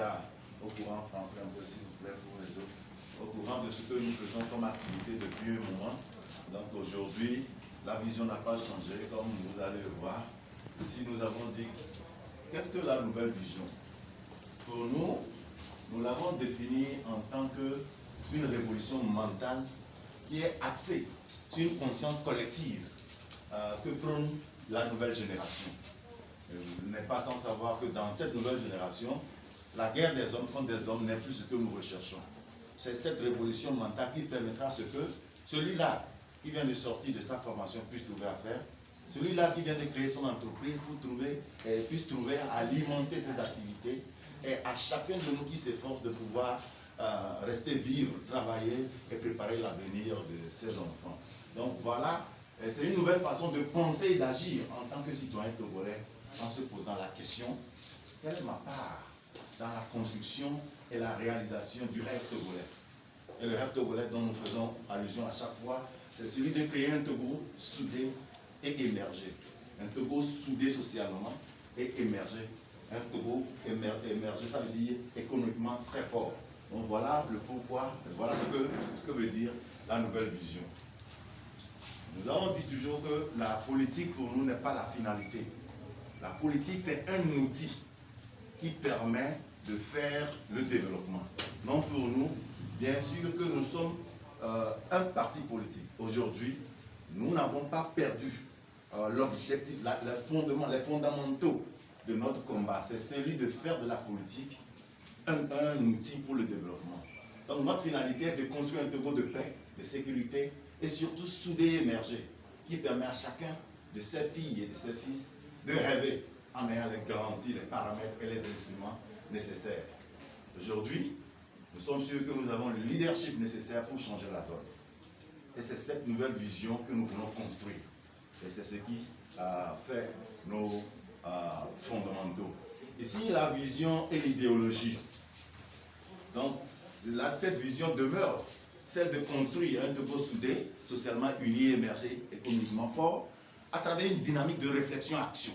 déjà au courant, Franklin, un peu s'il vous plaît pour les autres, au courant de ce que nous faisons comme activité depuis un moment. Donc aujourd'hui, la vision n'a pas changé, comme vous allez le voir. Ici, nous avons dit, qu'est-ce que la nouvelle vision? Pour nous, nous l'avons définie en tant qu'une révolution mentale qui est axée sur une conscience collective que prône la nouvelle génération. Vous n'êtes pas sans savoir que dans cette nouvelle génération, la guerre des hommes contre des hommes n'est plus ce que nous recherchons. C'est cette révolution mentale qui permettra ce que celui-là qui vient de sortir de sa formation puisse trouver à faire, celui-là qui vient de créer son entreprise puisse trouver à alimenter ses activités, et à chacun de nous qui s'efforce de pouvoir rester vivre, travailler et préparer l'avenir de ses enfants. Donc voilà, c'est une nouvelle façon de penser et d'agir en tant que citoyen togolais, en se posant la question, quelle est ma part dans la construction et la réalisation du rêve togolais? Et le rêve togolais dont nous faisons allusion à chaque fois, c'est celui de créer un Togo soudé et émergé. Un Togo soudé socialement et émergé. Un Togo émergé, ça veut dire économiquement très fort. Donc voilà le pourquoi, voilà ce que veut dire la nouvelle vision. Nous avons dit toujours que la politique pour nous n'est pas la finalité. La politique, c'est un outil qui permet de faire le développement. Donc pour nous, bien sûr que nous sommes un parti politique. Aujourd'hui, nous n'avons pas perdu l'objectif, les fondamentaux de notre combat. C'est celui de faire de la politique un outil pour le développement. Donc notre finalité est de construire un Togo de paix, de sécurité et surtout soudé et émergé, qui permet à chacun de ses filles et de ses fils de rêver en ayant les garanties, les paramètres et les instruments nécessaires. Aujourd'hui, nous sommes sûrs que nous avons le leadership nécessaire pour changer la donne. Et c'est cette nouvelle vision que nous voulons construire. Et c'est ce qui fait nos fondamentaux. Ici, la vision et l'idéologie. Donc, cette vision demeure celle de construire un Togo soudé, socialement uni, émergé, économiquement fort, à travers une dynamique de réflexion-action.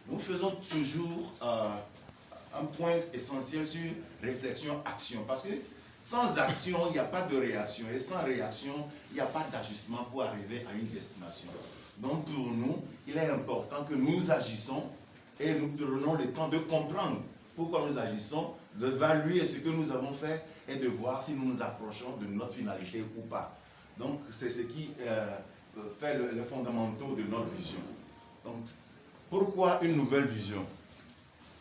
Nous faisons toujours un point essentiel sur réflexion-action, parce que sans action, il n'y a pas de réaction, et sans réaction, il n'y a pas d'ajustement pour arriver à une destination. Donc pour nous, il est important que nous agissons et nous prenons le temps de comprendre pourquoi nous agissons, d'évaluer ce que nous avons fait et de voir si nous nous approchons de notre finalité ou pas. Donc c'est ce qui fait les fondamentaux de notre vision. Donc pourquoi une nouvelle vision?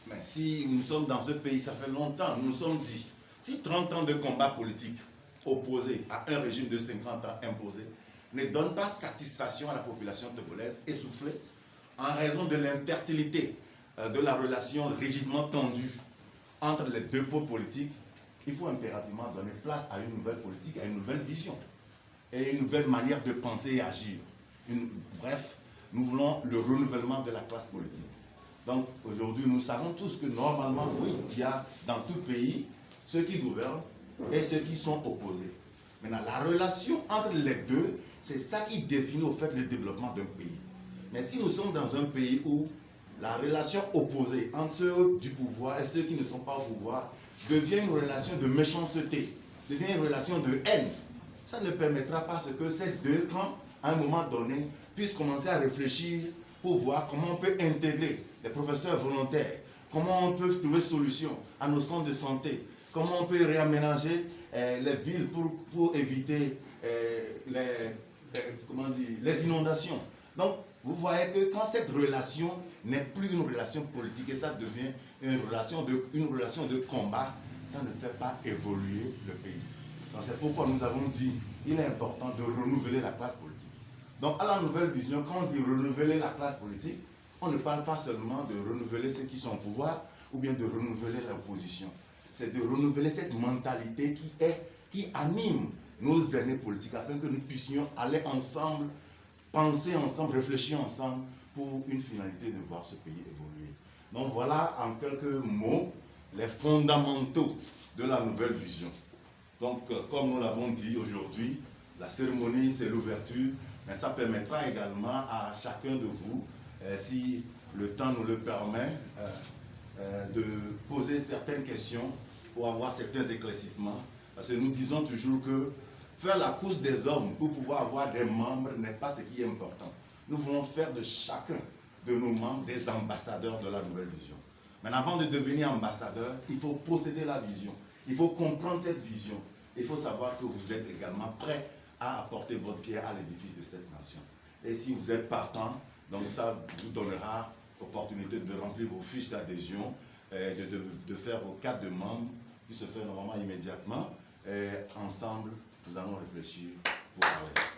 Mais si nous sommes dans ce pays, ça fait longtemps, nous nous sommes dit, si 30 ans de combat politique opposé à un régime de 50 ans imposé ne donne pas satisfaction à la population togolaise essoufflée en raison de l'infertilité de la relation rigidement tendue entre les deux pôles politiques, il faut impérativement donner place à une nouvelle politique, à une nouvelle vision et une nouvelle manière de penser et agir. Bref, nous voulons le renouvellement de la classe politique. Donc aujourd'hui, nous savons tous que normalement, oui, il y a dans tout pays ceux qui gouvernent et ceux qui sont opposés. Maintenant, la relation entre les deux, c'est ça qui définit au fait le développement d'un pays. Mais si nous sommes dans un pays où la relation opposée entre ceux du pouvoir et ceux qui ne sont pas au pouvoir devient une relation de méchanceté, devient une relation de haine, ça ne permettra pas que ces deux camps, à un moment donné, puissent commencer à réfléchir pour voir comment on peut intégrer les professeurs volontaires, comment on peut trouver solution à nos centres de santé, comment on peut réaménager les villes pour éviter les inondations. Donc, vous voyez que quand cette relation n'est plus une relation politique et ça devient une relation de combat, ça ne fait pas évoluer le pays. Donc, c'est pourquoi nous avons dit qu'il est important de renouveler la classe politique. Donc, à la nouvelle vision, quand on dit renouveler la classe politique, on ne parle pas seulement de renouveler ceux qui sont au pouvoir ou bien de renouveler l'opposition. C'est de renouveler cette mentalité qui anime nos aînés politiques afin que nous puissions aller ensemble, penser ensemble, réfléchir ensemble pour une finalité de voir ce pays évoluer. Donc voilà en quelques mots les fondamentaux de la nouvelle vision. Donc comme nous l'avons dit aujourd'hui, la cérémonie c'est l'ouverture, mais ça permettra également à chacun de vous, si le temps nous le permet, de poser certaines questions pour avoir certains éclaircissements. Parce que nous disons toujours que faire la course des hommes pour pouvoir avoir des membres n'est pas ce qui est important. Nous voulons faire de chacun de nos membres des ambassadeurs de la nouvelle vision. Mais avant de devenir ambassadeur, il faut posséder la vision. Il faut comprendre cette vision. Il faut savoir que vous êtes également prêt à apporter votre pierre à l'édifice de cette nation. Et si vous êtes partant, donc ça vous donnera l'opportunité de remplir vos fiches d'adhésion, de faire vos cartes de membres, qui se fait normalement immédiatement. Et ensemble, nous allons réfléchir pour parler.